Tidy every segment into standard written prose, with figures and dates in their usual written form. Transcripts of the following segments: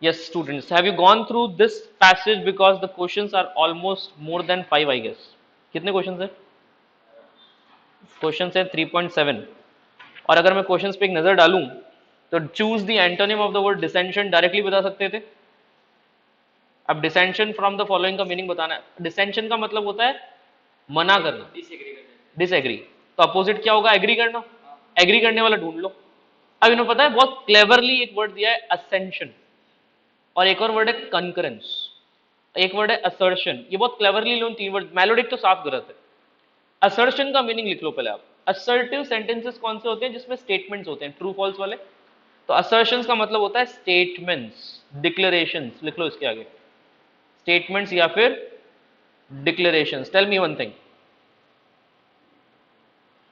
Yes, students, have you gone through this passage because the questions are almost more than 5, I guess. कितने questions है? Questions है 3.7. और अगर मैं questions पे एक नजर डालूं तो choose the antonym of the word डिसेंशन directly बता सकते थे. अब डिसेंशन फ्रॉम द फॉलोइंग का मीनिंग बताना है. डिसेंशन का मतलब होता है मना करना, डिसएग्री. तो अपोजिट क्या होगा? एग्री करना. एग्री करने वाला ढूंढ लो. अब इन्होंने पता है बहुत क्लेवरली एक वर्ड दिया है असेंशन, और एक और वर्ड है कंकरेंस, एक वर्ड है असर्शन. ये बहुत क्लेवरली लो तीन वर्ड. मेलोडिक तो साफ गलत है. असर्शन का मीनिंग लिख लो पहले आप. असर्टिव सेंटेंसेस कौन से होते हैं? जिसमें स्टेटमेंट्स होते हैं, ट्रू फॉल्स वाले. तो असर्शंस का मतलब होता है स्टेटमेंट्स, डिक्लेरेशंस. लिख लो इसके आगे, स्टेटमेंट्स या फिर declarations. Tell me one thing,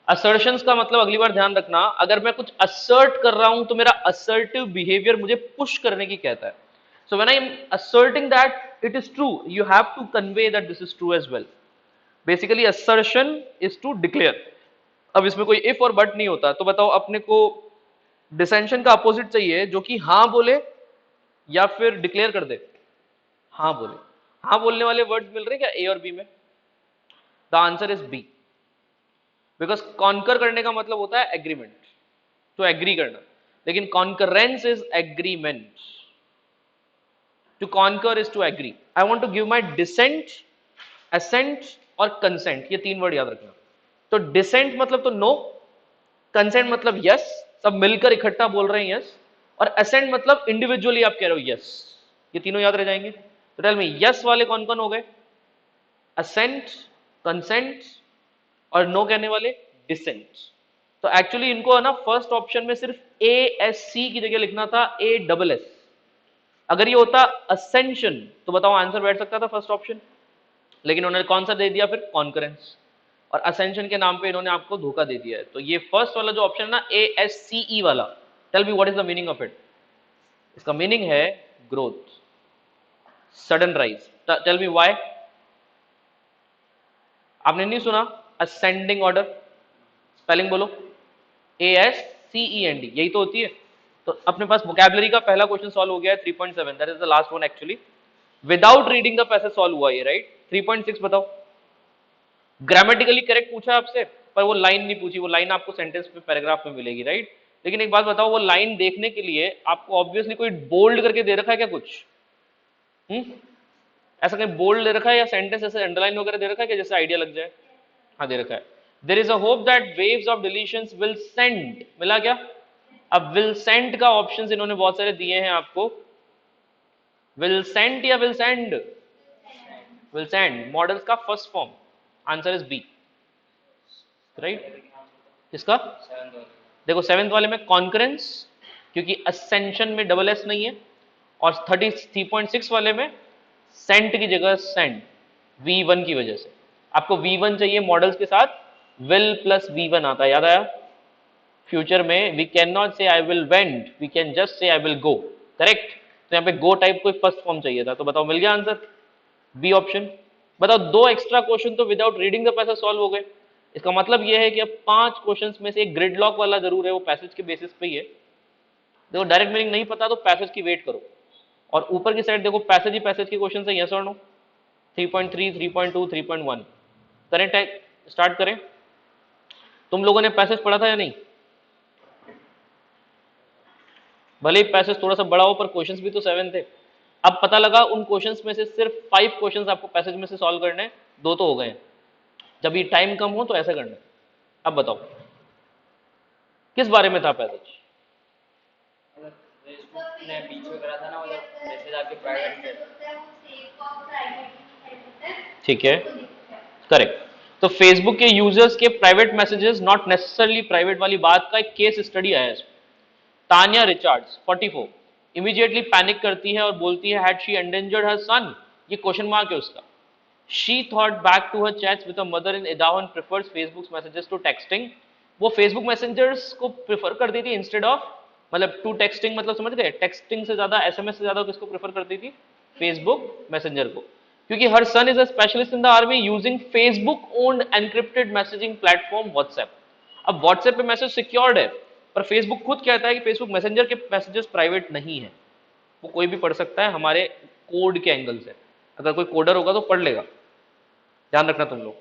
assertions का मतलब अगली बार ध्यान रखना, अगर मैं कुछ असर्ट कर रहा हूं तो मेरा असर्टिव बिहेवियर मुझे पुश करने की कहता है. So when I am asserting that it is true, you have to convey that this is true as well. Basically assertion is to declare. अब इसमें कोई if और but नहीं होता. तो बताओ, अपने को डिसेंशन का अपोजिट चाहिए जो कि हाँ बोले या फिर डिक्लेयर कर दे. हाँ बोले. हाँ बोलने वाले वर्ड्स मिल रहे हैं क्या ए और बी में? The answer is B. Because concur करने का मतलब होता है एग्रीमेंट, तो एग्री करना. लेकिन concurrence is agreement. To concur is to agree. I want to give my dissent, assent और कंसेंट. ये तीन वर्ड याद रखना. तो डिसेंट मतलब तो नो, कंसेंट मतलब यस, सब मिलकर इकट्ठा बोल रहे हैं यस, और असेंट मतलब इंडिविजुअली आप कह रहे हो यस. ये तीनों याद रह जाएंगे. तो टेल मी, यस वाले कौन कौन हो गए? असेंट, कंसेंट और नो कहने वाले डिसेंट. तो एक्चुअली इनको है ना फर्स्ट ऑप्शन में सिर्फ ए एस सी की जगह लिखना था ए डबल एस. अगर ये होता असेंशन तो बताओ आंसर बैठ सकता था फर्स्ट ऑप्शन. लेकिन उन्होंने कौन सा दे दिया फिर? कॉन्करेंस. और असेंशन के नाम पे इन्होंने आपको धोखा दे दिया है. तो ये फर्स्ट वाला जो ऑप्शन है ना, ए एस सी ई वाला, tell me what is the meaning of it? इसका मीनिंग है growth, sudden rise. Tell me why. आपने नहीं सुना? Ascending order. स्पेलिंग बोलो. A S C E N D, यही तो होती है. तो अपने पास वोकैबुलरी का पहला क्वेश्चन सॉल्व हो गया है 3.7. That is the last one actually. Without reading the passage solve हुआ ये, राइट? 3.6 बताओ. ग्रामेटिकली करेक्ट पूछा आपसे, पर वो लाइन नहीं पूछी. वो लाइन आपको सेंटेंस में, पैराग्राफ में मिलेगी, राइट? लेकिन एक बात बताओ, वो लाइन देखने के लिए आपको ऑब्वियसली कोई बोल्ड करके दे रखा है क्या कुछ? ऐसा कहीं बोल्ड दे रखा है या सेंटेंस ऐसे अंडरलाइन वगैरह दे रखा है कि जैसे आइडिया लग जाए? हाँ दे रखा है. There is a hope that waves of deletions will send. मिला क्या? अब विल सेंड का ऑप्शंस इन्होंने बहुत सारे दिए हैं आपको. विल सेंड या will send? Will send modals का first form. Answer is B, right? किसका? देखो सेवेंथ वाले में कॉन्करेंस, क्योंकि असेंशन में डबल एस नहीं है. और 33.6 वाले में सेंट की जगह सेंड, V1 की वजह से. आपको V1 चाहिए मॉडल्स के साथ, विल प्लस V1 आता है, याद आया? फ्यूचर में we can not say I will went, we can just say I will go. Correct? तो यहाँ पे गो टाइप कोई फर्स्ट फॉर्म चाहिए था. तो बताओ मिल गया आंसर? B option. बताओ, दो एक्स्ट्रा क्वेश्चन तो without reading the passage solve हो गए. इसका मतलब यह है कि अब 5 क्वेश्चंस में से एक ग्रिड लॉक वाला जरूर है, वो पैसेज के बेसिस पे ही है. देखो डायरेक्ट मीनिंग नहीं पता तो पैसेज की वेट करो. और ऊपर की साइड देखो, पैसेज ही पैसेज के क्वेश्चन है, यस और नो. 3.3, 3.2, 3.1. करें स्टार्ट करें. तुम लोगों ने पैसेज पढ़ा था या नहीं? भले ही पैसेज थोड़ा सा बड़ा हो पर क्वेश्चंस भी तो 7 थे. अब पता लगा उन क्वेश्चंस में से सिर्फ 5 क्वेश्चंस आपको पैसेज में से सॉल्व करने हैं, 2 तो हो गए हैं. जब ये टाइम कम हो तो ऐसा करना है. अब बताओ किस बारे में था पैसेज? ने बीच में करा था ना, मतलब मैसेज आके प्राइवेट. ठीक है, करेक्ट. तो फेसबुक के यूजर्स के private messages, not necessarily private वाली बात का एक केस स्टडी आया है. तानिया रिचार्ड्स 44 इमीडिएटली पैनिक करती है और बोलती है, had she endangered her son? ये क्वेश्चन मार्क है उसका. She thought back to her chats with her mother in Idaho and prefers Facebook messages to texting. वो फेसबुक मैसेंजर्स को प्रेफर करती थी इंस्टेड ऑफ, मतलब टू टेक्सटिंग, मतलब समझ गए? टेक्सटिंग से ज्यादा, एसएमएस से ज्यादा किसको प्रेफर करती थी? फेसबुक मैसेंजर को. क्योंकि हर son is a specialist in the army using Facebook owned encrypted messaging platform WhatsApp. अब व्हाट्सएप पे मैसेज सिक्योर्ड है, पर फेसबुक खुद कहता है कि फेसबुक मैसेंजर के मैसेजेस प्राइवेट नहीं है. वो कोई भी पढ़ सकता है हमारे कोड के एंगल से। अगर कोई कोडर होगा तो पढ़ लेगा, ध्यान रखना तुम लोग।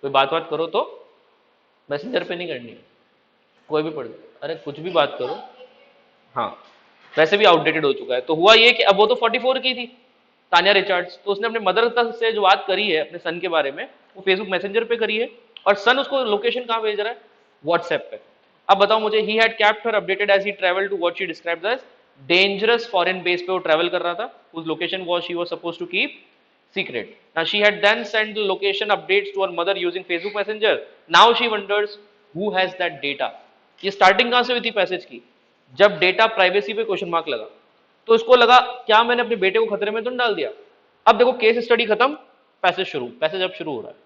कोई बात करो तो मैसेंजर पे नहीं करनी है, कोई भी पढ़ ले, अरे कुछ भी बात करो। हाँ, वैसे भी आउटडेटेड हो चुका है। तो हुआ ये कि अब वो तो 44 की थी तानिया रिचर्ड्स, तो उसने अपने मदर तक से जो बात करी है अपने सन के बारे में वो फेसबुक मैसेंजर पे करी है, और सन उसको लोकेशन कहाँ भेज रहा है, व्हाट्सएप पे। अब बताओ मुझे, he had kept her updated as he travel to what she describes as dangerous foreign base पे वो ट्रैवल कर रहा था, whose location was she was supposed to keep secret. Now she had then sent the location updates to her mother using Facebook Messenger. Now she wonders who has that data. ये starting कहां से हुई थी passage की, जब data privacy पे question mark लगा, तो उसको लगा क्या मैंने अपने बेटे को खतरे में तो नहीं डाल दिया। अब देखो केस स्टडी खत्म, पैसेज शुरू, पैसेज अब शुरू हो रहा है।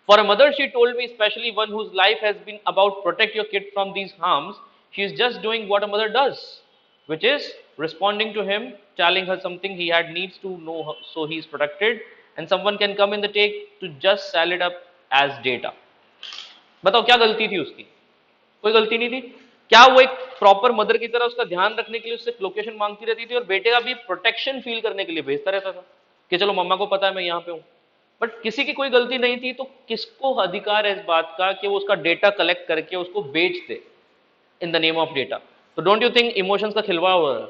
For a mother, she told me, especially one whose life has been about protect your kid from these harms, she is just doing what a mother does, which is responding to him, telling her something he had needs to know so he is protected, and someone can come in the take to just sell it up as data. बताओ क्या गलती थी उसकी, कोई गलती नहीं थी। क्या वो एक प्रॉपर मदर की तरह उसका ध्यान रखने के लिए उससे लोकेशन मांगती रहती थी और बेटे का भी प्रोटेक्शन फील करने के लिए भेजता रहता था कि चलो मम्मा को पता है मैं यहाँ पे हूँ, बट किसी की कोई गलती नहीं थी, तो किसको अधिकार है इस बात का कि वो उसका डेटा कलेक्ट करके उसको बेच दे in the name of data. तो डोंट यू थिंक इमोशंस का खिलवाड़ हो रहा है।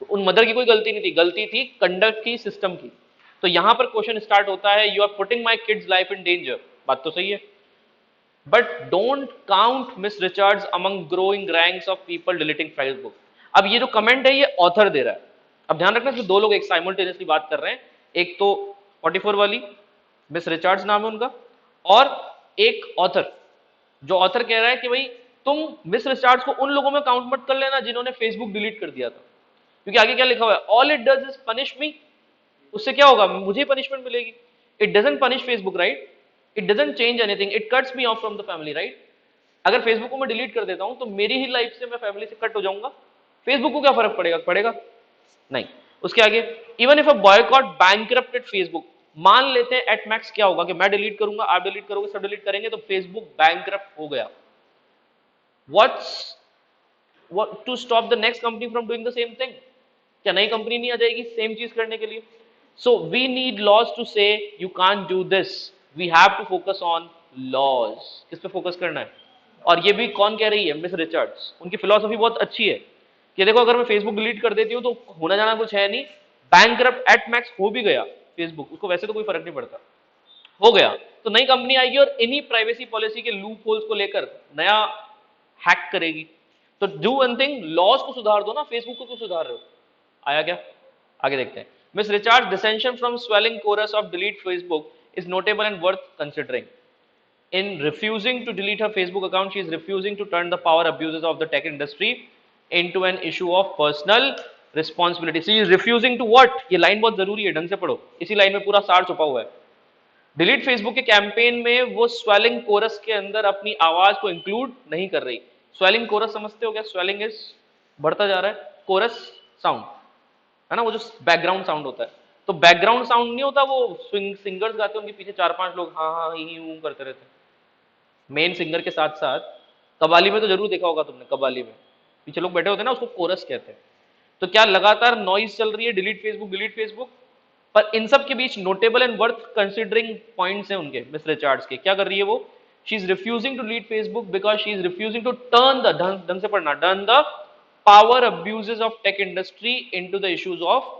तो उन मदर की कोई गलती नहीं थी, गलती थी कंडक्ट की, सिस्टम की। तो यहां पर क्वेश्चन स्टार्ट होता है, you are putting my kids life in danger, बात तो सही है, but don't count Miss Richards among growing ranks of people deleting Facebook. अब ये जो कमेंट है ये ऑथर दे रहा है, अब ध्यान रखना इसमें दो लोग एक साइमल्टेनियसली बात कर रहे हैं, एक तो 44 वाली मिस रिचर्ड्स नाम है उनका, और एक ऑथर, जो ऑथर कह रहा है कि भाई तुम मिस रिचर्ड्स को उन लोगों में काउंट मत कर लेना जिन्होंने फेसबुक डिलीट कर दिया था, क्योंकि आगे क्या लिखा हुआ है, all it does is punish me, उससे क्या होगा, मुझे पनिशमेंट मिलेगी। It doesn't punish Facebook, right, it doesn't change anything, it cuts me of from the family, right. अगर फेसबुक को मैं डिलीट कर देता हूं तो मेरी ही लाइफ से मैं फैमिली से कट हो जाऊंगा, फेसबुक को क्या फर्क पड़ेगा, पड़ेगा नहीं। उसके आगे, even if a boycott bankrupted Facebook, मान लेते हैं एट मैक्स क्या होगा कि मैं डिलीट करूंगा, आप डिलीट करोगे, सब डिलीट करेंगे, तो फेसबुक बैंकरप्ट हो गया। What to stop the next company from doing the same thing, क्या नई कंपनी नहीं आ जाएगी सेम चीज करने के लिए। So we need laws to say you can't do this, we have to focus on laws. किस पे फोकस करना है, और ये भी कौन कह रही है, मिस रिचर्ड्स। उनकी फिलॉसफी बहुत अच्छी है कि देखो अगर मैं फेसबुक डिलीट कर देती हूँ तो होना जाना कुछ है नहीं, बैंकरप्ट एट मैक्स हो भी गया फेसबुक, उसको वैसे तो कोई फर्क नहीं पड़ता, हो गया तो नई कंपनी आएगी और इन्हीं प्राइवेसी पॉलिसी के लूप होल्स को लेकर नया हैक करेगी। तो डू वन थिंग, लॉज को सुधार दो ना, फेसबुक को क्यों सुधार रहे हो। आया क्या, आगे देखते हैं। Miss Richard dissension from swelling chorus of delete Facebook is notable and worth considering. In refusing to delete her Facebook account, she is refusing to turn the power abuses of the tech industry into an issue of personal responsibility. She is refusing to what? ये line बहुत जरूरी है, ढंग से पढ़ो, इसी line में पूरा सार छुपा हुआ है। डिलीट फेसबुक के कैंपेन में वो स्वेलिंग कोरस के अंदर अपनी आवाज को इंक्लूड नहीं कर रही। स्वेलिंग कोरस समझते हो क्या, स्वेलिंग इज बढ़ता जा रहा है, कोरस साउंड है ना, वो जो बैकग्राउंड साउंड होता है, तो बैकग्राउंड साउंड नहीं होता, वो स्विंग सिंगर्स गाते हैं उनके पीछे 4-5 लोग हाँ हाँ ही हूं करते रहते हैं, मेन सिंगर के साथ साथ। कबाली में तो जरूर देखा होगा तुमने, कबाली में पीछे लोग बैठे होते हैं ना, उसको कोरस कहते हैं। तो क्या लगातार नॉइज चल रही है, डिलीट फेसबुक, पर इन सब के बीच notable and worth considering points हैं उनके, मिस रिचर्ड्स के। क्या कर रही है वो, she is refusing to delete Facebook because she is refusing to turn the, ढंग से पढ़ना, turn the power abuses of tech industry into the issues of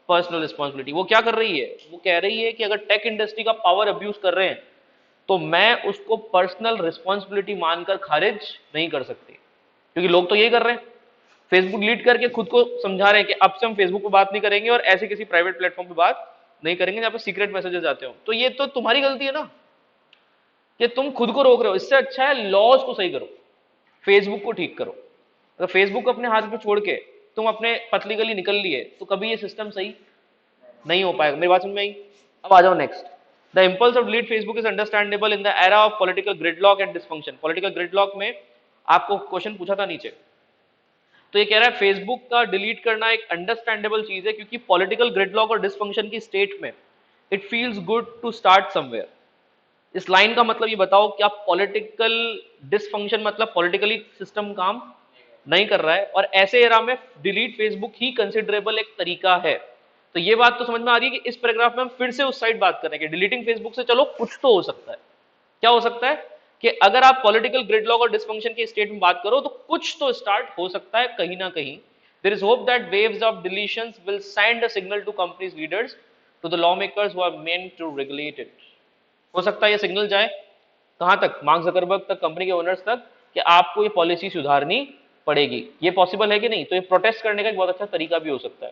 personal responsibility. वो क्या कर रही है, वो कह रही है कि अगर टेक इंडस्ट्री का पावर अब्यूज कर रहे हैं तो मैं उसको पर्सनल रिस्पॉन्सिबिलिटी मानकर खारिज नहीं कर सकती, क्योंकि लोग तो यही कर रहे हैं, फेसबुक डिलीट करके खुद को समझा रहे हैं कि अब से हम फेसबुक पे बात नहीं करेंगे और ऐसे किसी प्राइवेट प्लेटफॉर्म पे बात नहीं करेंगे जहां पे सीक्रेट मैसेजेस आते हो। तो ये तो तुम्हारी गलती है ना कि तुम खुद को रोक रहे हो। इससे अच्छा है लॉज को सही करो, फेसबुक को ठीक करो। अगर फेसबुक को अपने हाथ में छोड़ के तुम अपने पतली गली निकल लिए तो कभी ये सिस्टम सही नहीं हो पाएगा। मेरी बात समझ में आई। अब आ जाओ next. The impulse of delete Facebook is understandable in the era of political gridlock and dysfunction. Political gridlock में आपको क्वेश्चन पूछा था नीचे, तो ये कह रहा है फेसबुक का डिलीट करना एक अंडरस्टैंडेबल चीज है क्योंकि पॉलिटिकल ग्रिडलॉक और डिसफंक्शन की स्टेट में it feels good to start somewhere. इस लाइन का मतलब ये बताओ, क्या पॉलिटिकल डिसफंक्शन मतलब पॉलिटिकली सिस्टम काम नहीं कर रहा है, और ऐसे एरा में डिलीट फेसबुक ही कंसिडरेबल एक तरीका है। तो ये बात तो समझ में आ रही है कि इस पैराग्राफ में हम फिर से उस साइड बात करेंगे, डिलीटिंग फेसबुक से चलो कुछ तो हो सकता है। क्या हो सकता है कि अगर आप पॉलिटिकल ग्रिडलॉक और डिसफंक्शन की स्टेट में बात करो तो कुछ तो स्टार्ट हो सकता है कहीं ना कहीं। There is hope that waves of deletions will send a signal to companies leaders to the law makers who are meant to regulate it. हो सकता है ये सिग्नल जाए कहां तक, मार्क जकरबर्ग तक, कंपनी के ओनर्स तक, कि आपको ये पॉलिसी सुधारनी पड़ेगी। ये पॉसिबल है कि नहीं? तो ये प्रोटेस्ट करने का एक बहुत अच्छा तरीका भी हो सकता है।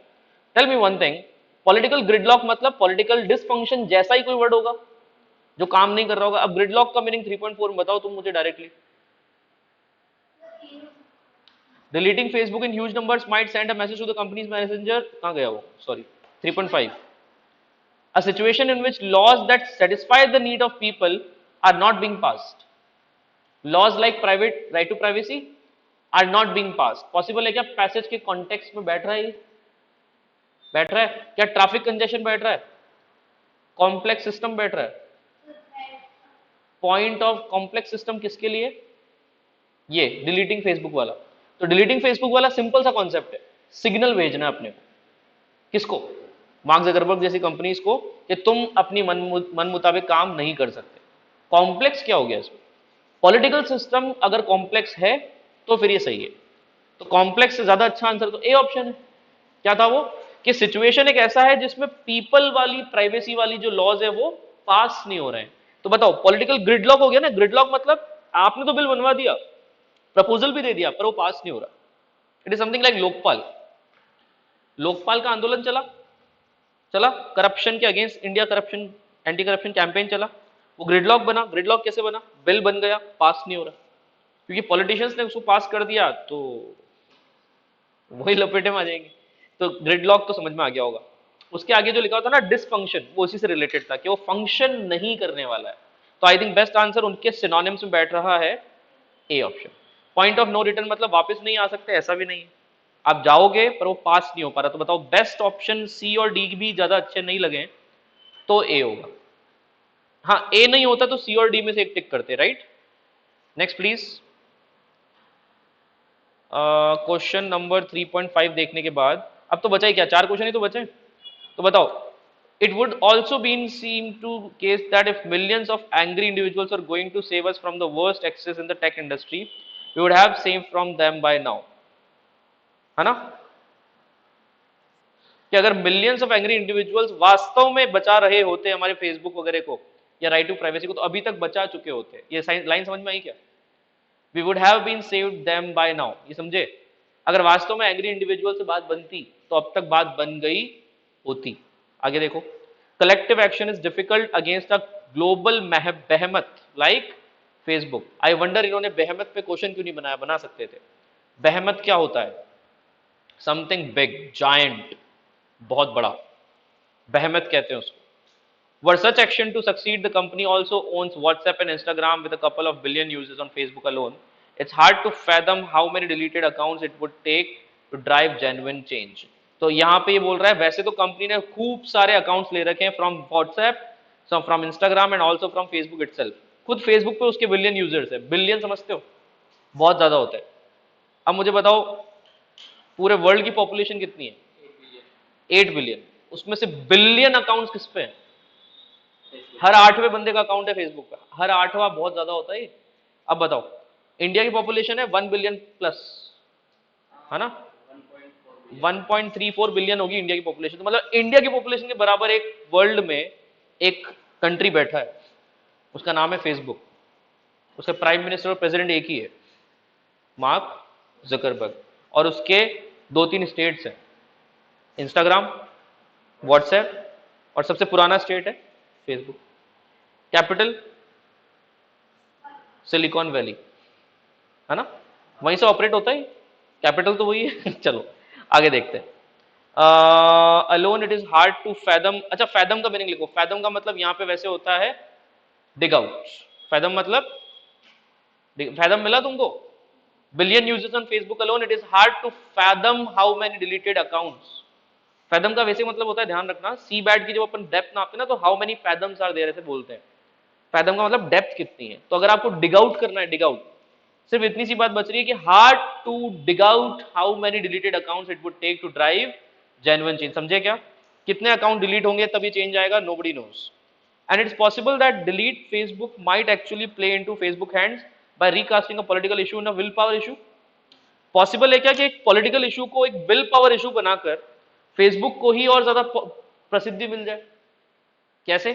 Tell me one thing, political gridlock मतलब पॉलिटिकल डिसफंक्शन जैसा ही कोई वर्ड होगा जो काम नहीं कर रहा होगा। अब ग्रिडलॉक का मीनिंग 3.4 में बताओ तुम मुझे directly. Deleting Facebook in huge numbers might send a message to the company's messenger, कहां गया वो, sorry 3.5, a situation in which laws that satisfy the need of people are not being passed, laws like private right to privacy are not being passed। Possible है क्या passage के context में बैठ रहा है ये? बैठ रहा है क्या? ट्रैफिक कंजेशन बैठ रहा है? कॉम्प्लेक्स सिस्टम बैठ रहा है? पॉइंट ऑफ कॉम्प्लेक्स सिस्टम किसके लिए? ये डिलीटिंग फेसबुक वाला। तो डिलीटिंग फेसबुक वाला सिंपल सा कॉन्सेप्ट है, सिग्नल भेजना अपने को। किसको? मार्क जकरबर्ग जैसी कंपनीज को, कि तुम अपनी मन मुताबिक काम नहीं कर सकते। कॉम्प्लेक्स क्या हो गया इसमें? पॉलिटिकल सिस्टम अगर कॉम्प्लेक्स है तो फिर ये सही है। तो कॉम्प्लेक्स से ज्यादा अच्छा आंसर तो ए ऑप्शन है। क्या था वो? कि सिचुएशन एक ऐसा है जिसमें पीपल वाली प्राइवेसी वाली जो लॉज है वो पास नहीं हो रहे हैं। तो बताओ पॉलिटिकल ग्रिडलॉक हो गया ना। ग्रिडलॉक मतलब आपने तो बिल बनवा दिया, प्रपोजल भी दे दिया, पर वो पास नहीं हो रहा। It is something like Lokpal. Lokpal का आंदोलन चला चला करप्शन के against, India corruption anti corruption campaign चला, वो ग्रिडलॉक बना। ग्रिडलॉक कैसे बना? बिल बन गया, पास नहीं हो रहा, क्योंकि पॉलिटिशियंस ने उसको पास कर दिया तो वही लपेटे में आ जाएंगे। तो ग्रिडलॉक तो समझ में आ गया होगा। उसके आगे जो लिखा होता है ना डिसफंक्शन, वो उसी से रिलेटेड था कि वो फंक्शन नहीं करने वाला है। तो आई थिंक बेस्ट आंसर उनके सिनोनिम्स में बैठ रहा है A option. Point of no return मतलब वापस नहीं आ सकते, ऐसा भी नहीं है। आप जाओगे पर वो पास नहीं हो पा रहा। तो बताओ बेस्ट ऑप्शन सी और डी भी ज्यादा अच्छे नहीं लगे तो ए होगा। हाँ ए नहीं होता तो सी और डी में से एक टिक करते, right. Next please. Question number 3.5 देखने के बाद अब तो बचा ही क्या, 4 क्वेश्चन ही तो बचे। तो बताओ, it would also be seen to case that if millions of angry individuals are going to save us from the worst excess in the tech industry, we would have saved from them by now, है ना? कि अगर millions of angry individuals वास्तव में बचा रहे होते हमारे फेसबुक वगैरह को या राइट टू प्राइवेसी को, तो अभी तक बचा चुके होते। ये लाइन समझ में आई क्या? We would have been saved them by now, ये समझे? अगर वास्तव में एंग्री इंडिविजुअल से बात बनती तो अब तक बात बन गई होती। आगे देखो, collective action is difficult against a global behemoth like Facebook. I wonder इन्होंने बेहमत पे क्वेश्चन क्यों नहीं बनाया, बना सकते थे। बेहमत क्या होता है? समथिंग बिग, जायंट, बहुत बड़ा, बेहमत कहते हैं उसको। Were such action to succeed, the company also owns WhatsApp and Instagram with a couple of billion users on Facebook alone. It's hard to fathom how many deleted accounts it would take to drive genuine change. तो यहाँ पे ये बोल रहा है वैसे तो company ने खूब सारे अकाउंट्स ले रखे हैं from WhatsApp, from Instagram and also from Facebook itself. खुद फेसबुक पे उसके बिलियन यूजर्स है। बिलियन समझते हो? बहुत ज्यादा होता है। अब मुझे बताओ पूरे वर्ल्ड की पॉपुलेशन कितनी है? 8 बिलियन। उसमें से बिलियन अकाउंट्स किस पे हैं? हर 8वें बंदे का अकाउंट है फेसबुक का, हर 8वां, बहुत ज्यादा होता है। अब बताओ इंडिया की पॉपुलेशन है 1 बिलियन प्लस, है ना? 1.34 बिलियन होगी इंडिया की पॉपुलेशन। तो मतलब इंडिया की पॉपुलेशन के बराबर एक वर्ल्ड में एक कंट्री बैठा है, उसका नाम है फेसबुक। उसका प्राइम मिनिस्टर और प्रेसिडेंट एक ही है, मार्क जकरबर्ग। और उसके 2-3 स्टेट्स हैं, इंस्टाग्राम, व्हाट्सएप, और सबसे पुराना स्टेट है फेसबुक। कैपिटल सिलिकॉन वैली, है ना? वहीं से ऑपरेट होता है, कैपिटल तो वही है। चलो आगे देखते हैं। Alone it is hard to fathom. अच्छा फैदम का मीनिंग लिखो। फैदम का मतलब यहां पे वैसे होता है डिग आउट। फैदम मतलब, फैदम मिला तुमको? Billion users on Facebook alone, it is hard to fathom how many deleted accounts. Fathom का वैसे मतलब होता है, ध्यान रखना, सी बैट की जब अपन डेप्थ नापते हैं ना तो हाउ मेनी फैदम्स आर देयर ऐसे बोलते हैं। फैदम का मतलब डेप्थ कितनी है। तो अगर आपको डिग आउट करना है, डिग आउट, सिर्फ इतनी सी बात बच रही है कि hard to dig out how many deleted accounts it would take to drive genuine change. समझे क्या? कितने अकाउंट डिलीट होंगे तभी चेंज आएगा? Nobody knows. And it's possible that delete Facebook might actually play into Facebook hands by recasting a political issue in a willpower issue. Possible है क्या कि एक पॉलिटिकल इशू को एक विल पावर इशू बनाकर फेसबुक को ही और ज्यादा प्रसिद्धि मिल जाए? कैसे?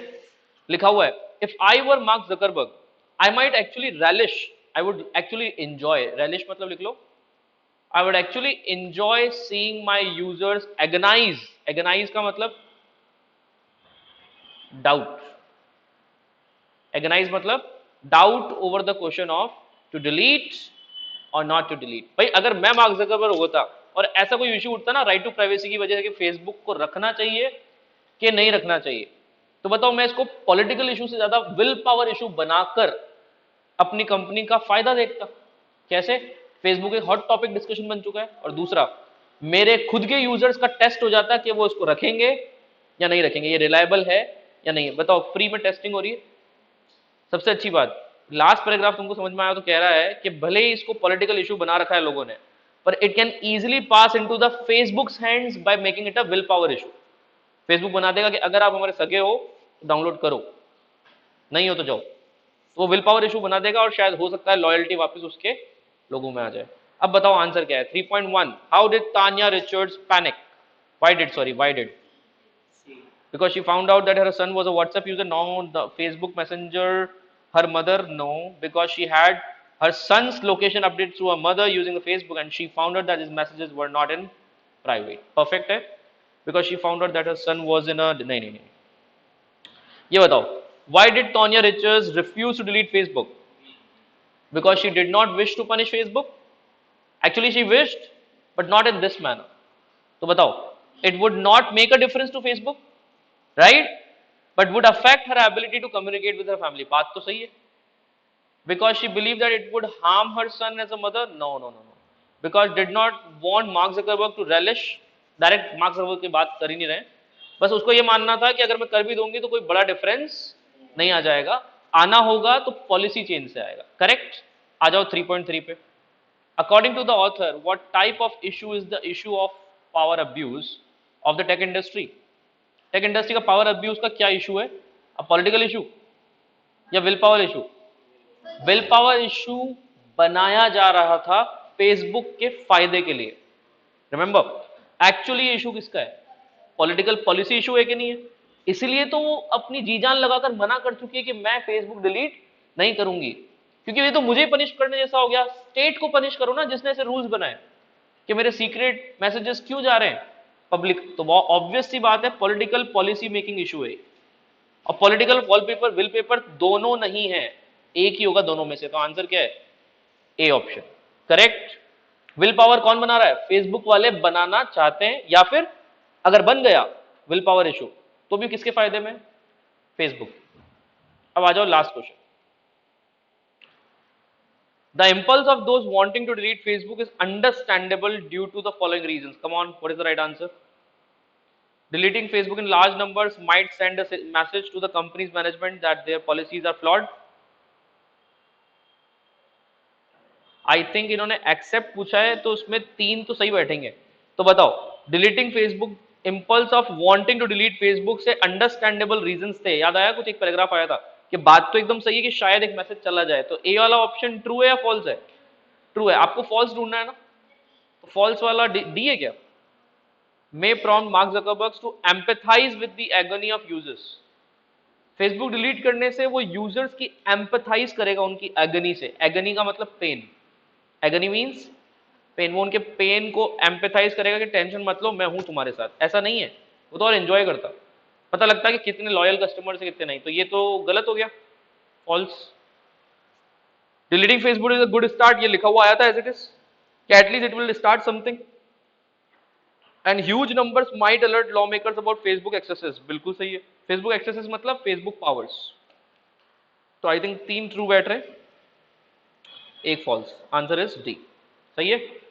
लिखा हुआ है, if I were Mark Zuckerberg I might actually relish, I would actually enjoy, relish मतलब लिख लो, I would actually enjoy seeing my users agonise, agonise का मतलब डाउट, एगनाइज मतलब doubt over the question of to delete or not to delete. भाई अगर मैं mark Zuckerberg होता और ऐसा कोई इशू उठता ना राइट टू प्राइवेसी की वजह से कि फेसबुक को रखना चाहिए कि नहीं रखना चाहिए, तो बताओ मैं इसको पॉलिटिकल इशू से ज्यादा विल पावर इशू बनाकर अपनी कंपनी का फायदा देखता। कैसे? फेसबुक एक हॉट टॉपिक डिस्कशन बन चुका है, और दूसरा मेरे खुद के यूजर्स का टेस्ट हो जाता है कि वो इसको रखेंगे या नहीं रखेंगे, ये रिलायबल है या नहीं। बताओ, फ्री में टेस्टिंग हो रही है। सबसे अच्छी बात, लास्ट पैराग्राफ तुमको समझ में आया तो कह रहा है कि भले ही इसको पॉलिटिकल इशू बना रखा है लोगों ने, पर it can easily pass into the Facebooks hands by making it a will power issue. Facebook बना देगा कि अगर आप हमारे सगे हो तो डाउनलोड करो, नहीं हो तो जाओ। तो वो विल पावर इशू बना देगा और शायद हो सकता है लॉयल्टी वापस उसके लोगों में आ जाए। अब बताओ आंसर क्या है? 3.1, how did Tanya Richards panic? Why did? Because she found out that her son was a WhatsApp user. No. The Facebook Messenger, her mother? No. Because she had her son's location updated to her mother using the Facebook, and she found out that his messages were not in private. Perfect है? Because she found out that her son was in a नहीं, ये बताओ, why did Tanya Richards refuse to delete Facebook? Because she did not wish to punish Facebook. Actually she wished, but not in this manner. तो बताओ, it would not make a difference to Facebook, right? But would affect her ability to communicate with her family. बात तो सही है। Because she believed that it would harm her son as a mother? No. Because did not want Mark Zuckerberg to relish, direct mark Zuckerberg की बात कर ही नहीं रहे, बस उसको ये मानना था कि अगर मैं कर भी दूंगी तो कोई बड़ा डिफरेंस नहीं आ जाएगा, आना होगा तो पॉलिसी चेंज से आएगा। करेक्ट। आ जाओ 3.3 पे। According to the author, what type of issue is the issue of power abuse of the tech industry? Tech industry का पावर अब्यूज का क्या इशू है? अ पॉलिटिकल इशू या willpower issue? Willpower issue बनाया जा रहा था Facebook के फायदे के लिए। रिमेंबर, एक्चुअली ये इशू किसका है? पॉलिटिकल पॉलिसी इशू है कि नहीं है? इसलिए तो वो अपनी जी जान लगाकर मना कर चुकी है कि मैं फेसबुक डिलीट नहीं करूंगी, क्योंकि ये तो मुझे पनिश करने जैसा हो गया। स्टेट को पनिश करो ना जिसने ऐसे रूल्स बनाए कि मेरे सीक्रेट मैसेजेस क्यों जा रहे हैं पब्लिक। तो वो ऑब्वियस सी बात है, पॉलिटिकल पॉलिसी मेकिंग इशू है। और पॉलिटिकल वॉलपेपर विल पेपर दोनों नहीं है, एक ही होगा दोनों में से। तो आंसर क्या है? A option. Correct. Will power कौन बना रहा है? फेसबुक वाले बनाना चाहते हैं, या फिर अगर बन गया विल पावर इशू तो भी किसके फायदे में? फेसबुक। अब आ जाओ last question. The impulse of those wanting to delete Facebook is understandable due to the following reasons. Come on, what is the right answer? Deleting Facebook in large numbers might send a message to the company's management that their policies are flawed. I think इन्होंने accept पूछा है तो उसमें 3 तो सही बैठेंगे। तो बताओ, deleting Facebook, impulse of wanting to delete Facebook से अंडरस्टैंडेबल रीजंस थे। याद आया? कुछ एक पैराग्राफ आया था कि बात तो एकदम सही है कि शायद एक मैसेज चला जाए। तो ए वाला ऑप्शन ट्रू है या फॉल्स है? ट्रू है। आपको फॉल्स ढूंढना है ना, तो फॉल्स वाला डी है क्या? May prompt Mark Zuckerberg to empathise with the agony of users. Facebook delete करने से वो यूजर्स की एम्पैथाइज करेगा उनकी एगनी से। एगनी का मतलब पेन, एगनी मीन्स पेन। वो उनके पेन को एम्पैथाइज करेगा कि टेंशन मत लो, मैं हूं तुम्हारे साथ। ऐसा नहीं है, वो तो और एंजॉय करता, पता लगता है कि कितने लॉयल कस्टमर से कितने नहीं। तो ये तो गलत हो गया, false. Deleting Facebook is a good start, ये लिखा हुआ आया था एज इट इज कि at least it will start something, and huge numbers might alert law makers about Facebook excesses. बिल्कुल सही है। फेसबुक एक्सेसेस मतलब फेसबुक पावर्स। तो आई थिंक 3 ट्रू बैठ रहे, एक फॉल्स। Answer is D. सही है।